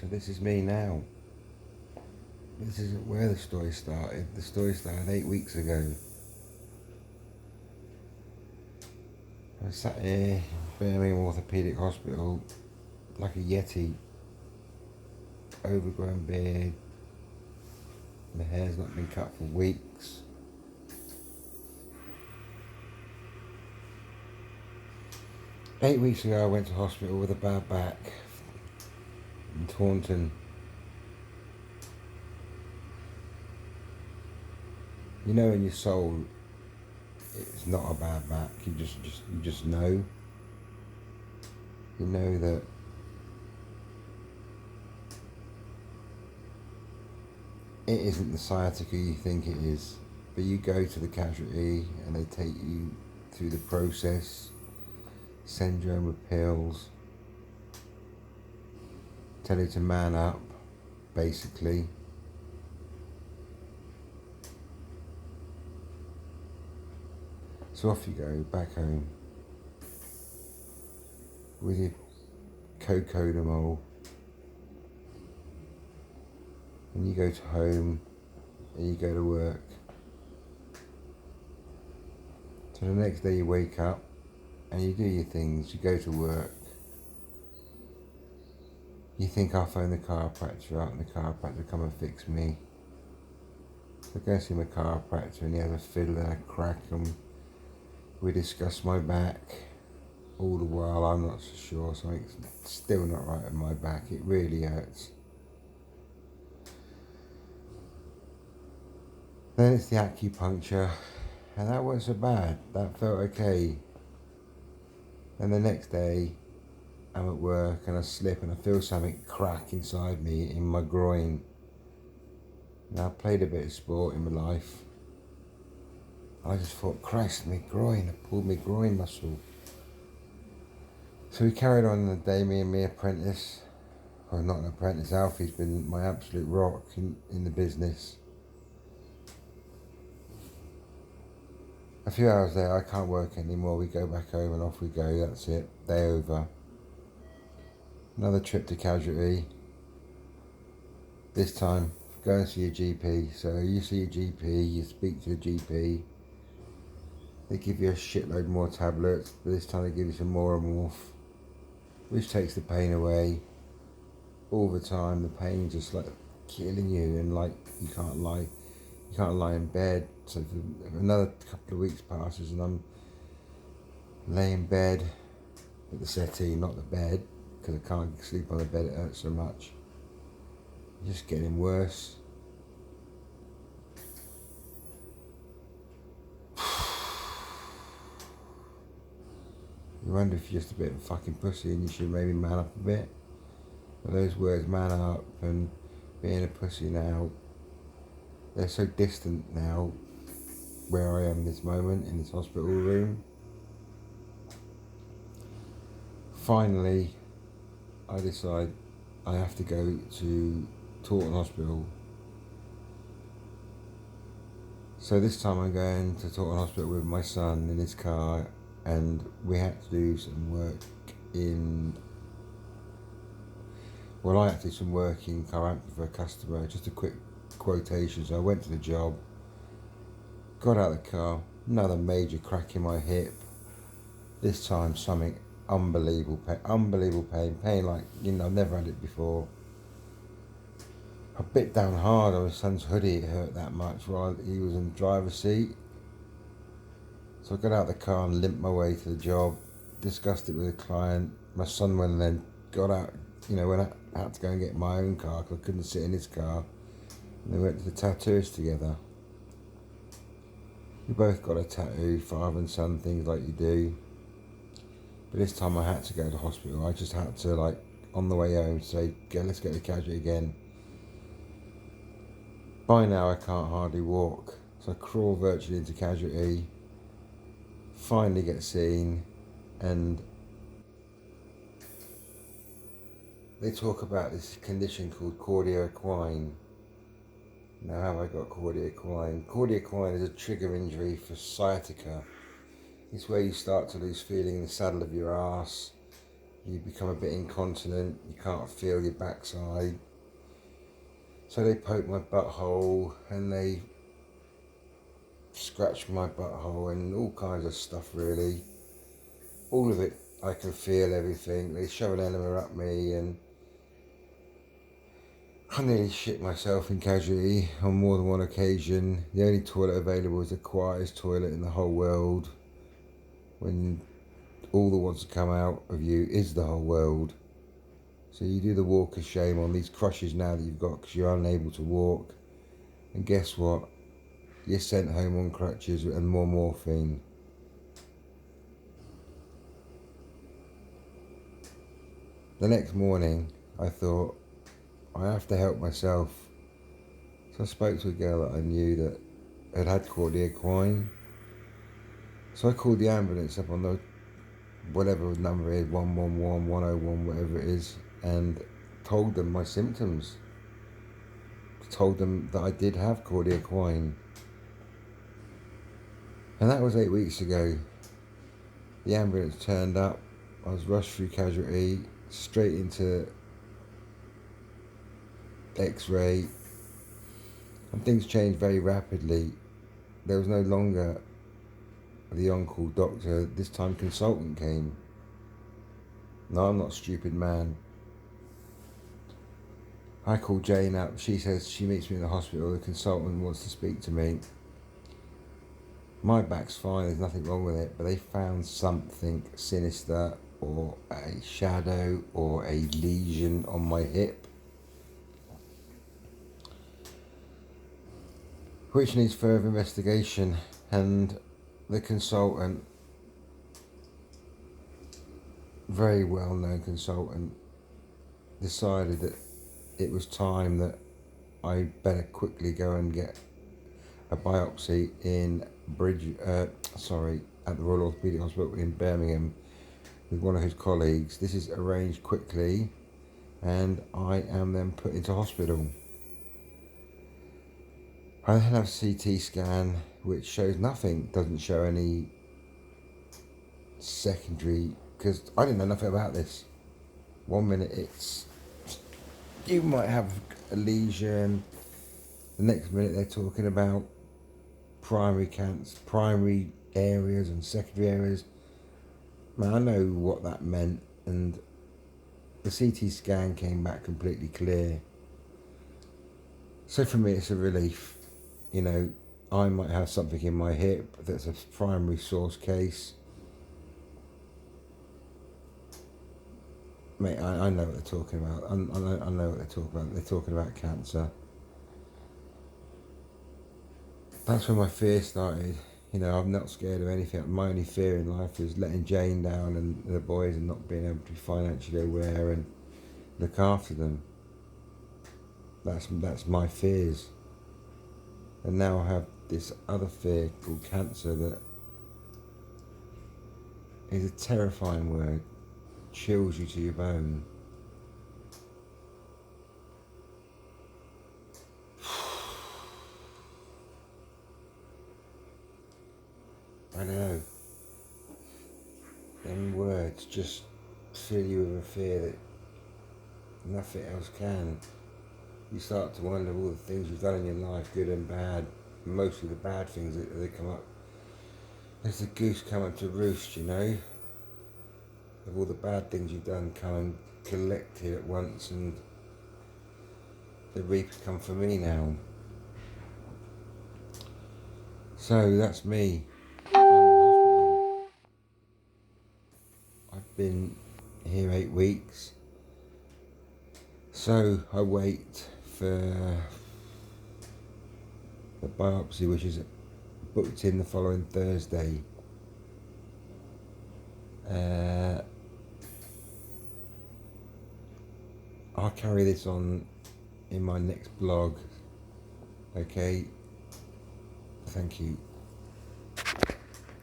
So this is me now. This isn't where the story started. The story started 8 weeks ago. I sat here, Birmingham Orthopaedic Hospital, like a yeti, overgrown beard. My hair's not been cut for weeks. Eight weeks ago I went to hospital with a bad back in Taunton. You know in your soul it's not a bad back. You just know. You know that it isn't the sciatica you think it is. But you go to the casualty and they take you through the process, send you home with pills, tell you to man up, basically. So off you go, back home, with your cocodamol, and you go to home, and you go to work. So the next day you wake up, and you do your things, you go to work. You think I'll phone the chiropractor up, and the chiropractor come and fix me. So I go see my chiropractor, and he has a fiddle and a crack, and we discuss my back. All the while I'm not so sure, something's still not right with my back. It really hurts. Then it's the acupuncture, and that wasn't so bad. That felt okay. And the next day I'm at work and I slip and I feel something crack inside me in my groin. Now I've played a bit of sport in my life. I just thought, Christ, my groin, I pulled my groin muscle. So we carried on the day, me and my apprentice, or not an apprentice, Alfie's been my absolute rock in the business. A few hours there, I can't work anymore, we go back home and off we go, that's it, day over. Another trip to casualty. This time, go and see your GP. So you see your GP, you speak to the GP. They give you a shitload more tablets, but this time they give you some more and more, which takes the pain away. All the time, the pain's just like killing you, and like you can't lie in bed. So if another couple of weeks passes and I'm laying in bed at the settee, not the bed, because I can't sleep on the bed, it hurts so much. It's just getting worse. You wonder if you're just a bit of a fucking pussy and you should maybe man up a bit. But those words, man up and being a pussy now, they're so distant now, where I am in this moment, in this hospital room. Finally, I decide I have to go to Taunton Hospital. So this time I'm going to Taunton Hospital with my son in his car, and we had to do some work I had to do some work in Carantha for a customer, just a quick quotation. So I went to the job, got out of the car, another major crack in my hip. This time something unbelievable pain like, I've never had it before. I bit down hard on my son's hoodie, it hurt that much while he was in the driver's seat. So I got out of the car and limped my way to the job, discussed it with the client. My son went and then got out, when I had to go and get my own car because I couldn't sit in his car. And they went to the tattooist together. We both got a tattoo, father and son, things like you do. But this time I had to go to hospital. I just had to, on the way home, say, let's go to casualty again. By now I can't hardly walk, so I crawl virtually into casualty, finally get seen, and they talk about this condition called cardia equine. Now, have I got cardia equine? Cardia equine is a trigger injury for sciatica. It's where you start to lose feeling in the saddle of your arse, you become a bit incontinent, you can't feel your backside. So they poke my butthole and they scratch my butthole and all kinds of stuff really. All of it, I can feel everything. They shove an enema up me and I nearly shit myself in casualty on more than one occasion. The only toilet available is the quietest toilet in the whole world. When all that wants to come out of you is the whole world. So you do the walk of shame on these crushes now that you've got because you're unable to walk. And guess what? You're sent home on crutches and more morphine. The next morning, I thought, I have to help myself. So I spoke to a girl that I knew that had cordia equine. So I called the ambulance up on the whatever number it is, 111, 101, whatever it is, and told them my symptoms. Told them that I did have cordia equine. And that was 8 weeks ago. The ambulance turned up. I was rushed through casualty, straight into X-ray, and things changed very rapidly. There was no longer the on-call doctor. This time consultant came. No, I'm not a stupid man. I called Jane up. She says she meets me in the hospital. The consultant wants to speak to me. My back's fine, there's nothing wrong with it, but they found something sinister or a shadow or a lesion on my hip, which needs further investigation. And the consultant, very well-known consultant, decided that it was time that I better quickly go and get a biopsy in at the Royal Orthopaedic Hospital in Birmingham with one of his colleagues. This is arranged quickly and I am then put into hospital. I then have a CT scan which shows nothing, doesn't show any secondary, because I didn't know nothing about this. 1 minute it's, you might have a lesion, the next minute they're talking about primary cancer, primary areas and secondary areas. Man, I know what that meant, and the CT scan came back completely clear. So for me it's a relief. You know, I might have something in my hip that's a primary source case. Mate, I know what they're talking about. I know what they're talking about. They're talking about cancer. That's when my fear started. You know, I'm not scared of anything. My only fear in life is letting Jane down and the boys and not being able to be financially aware and look after them. That's my fears. And now I have this other fear called cancer that is a terrifying word. Chills you to your bone. I know. Them words just fill you with a fear that nothing else can. You start to wonder all the things you've done in your life, good and bad, mostly the bad things that they come up. There's the goose come up to roost, you know. Of all the bad things you've done come and collected at once, and the reaper come for me now. So that's me. I'm in hospital. I've been here 8 weeks. So I wait for the biopsy, which is booked in the following Thursday. I'll carry this on in my next blog. Okay, thank you.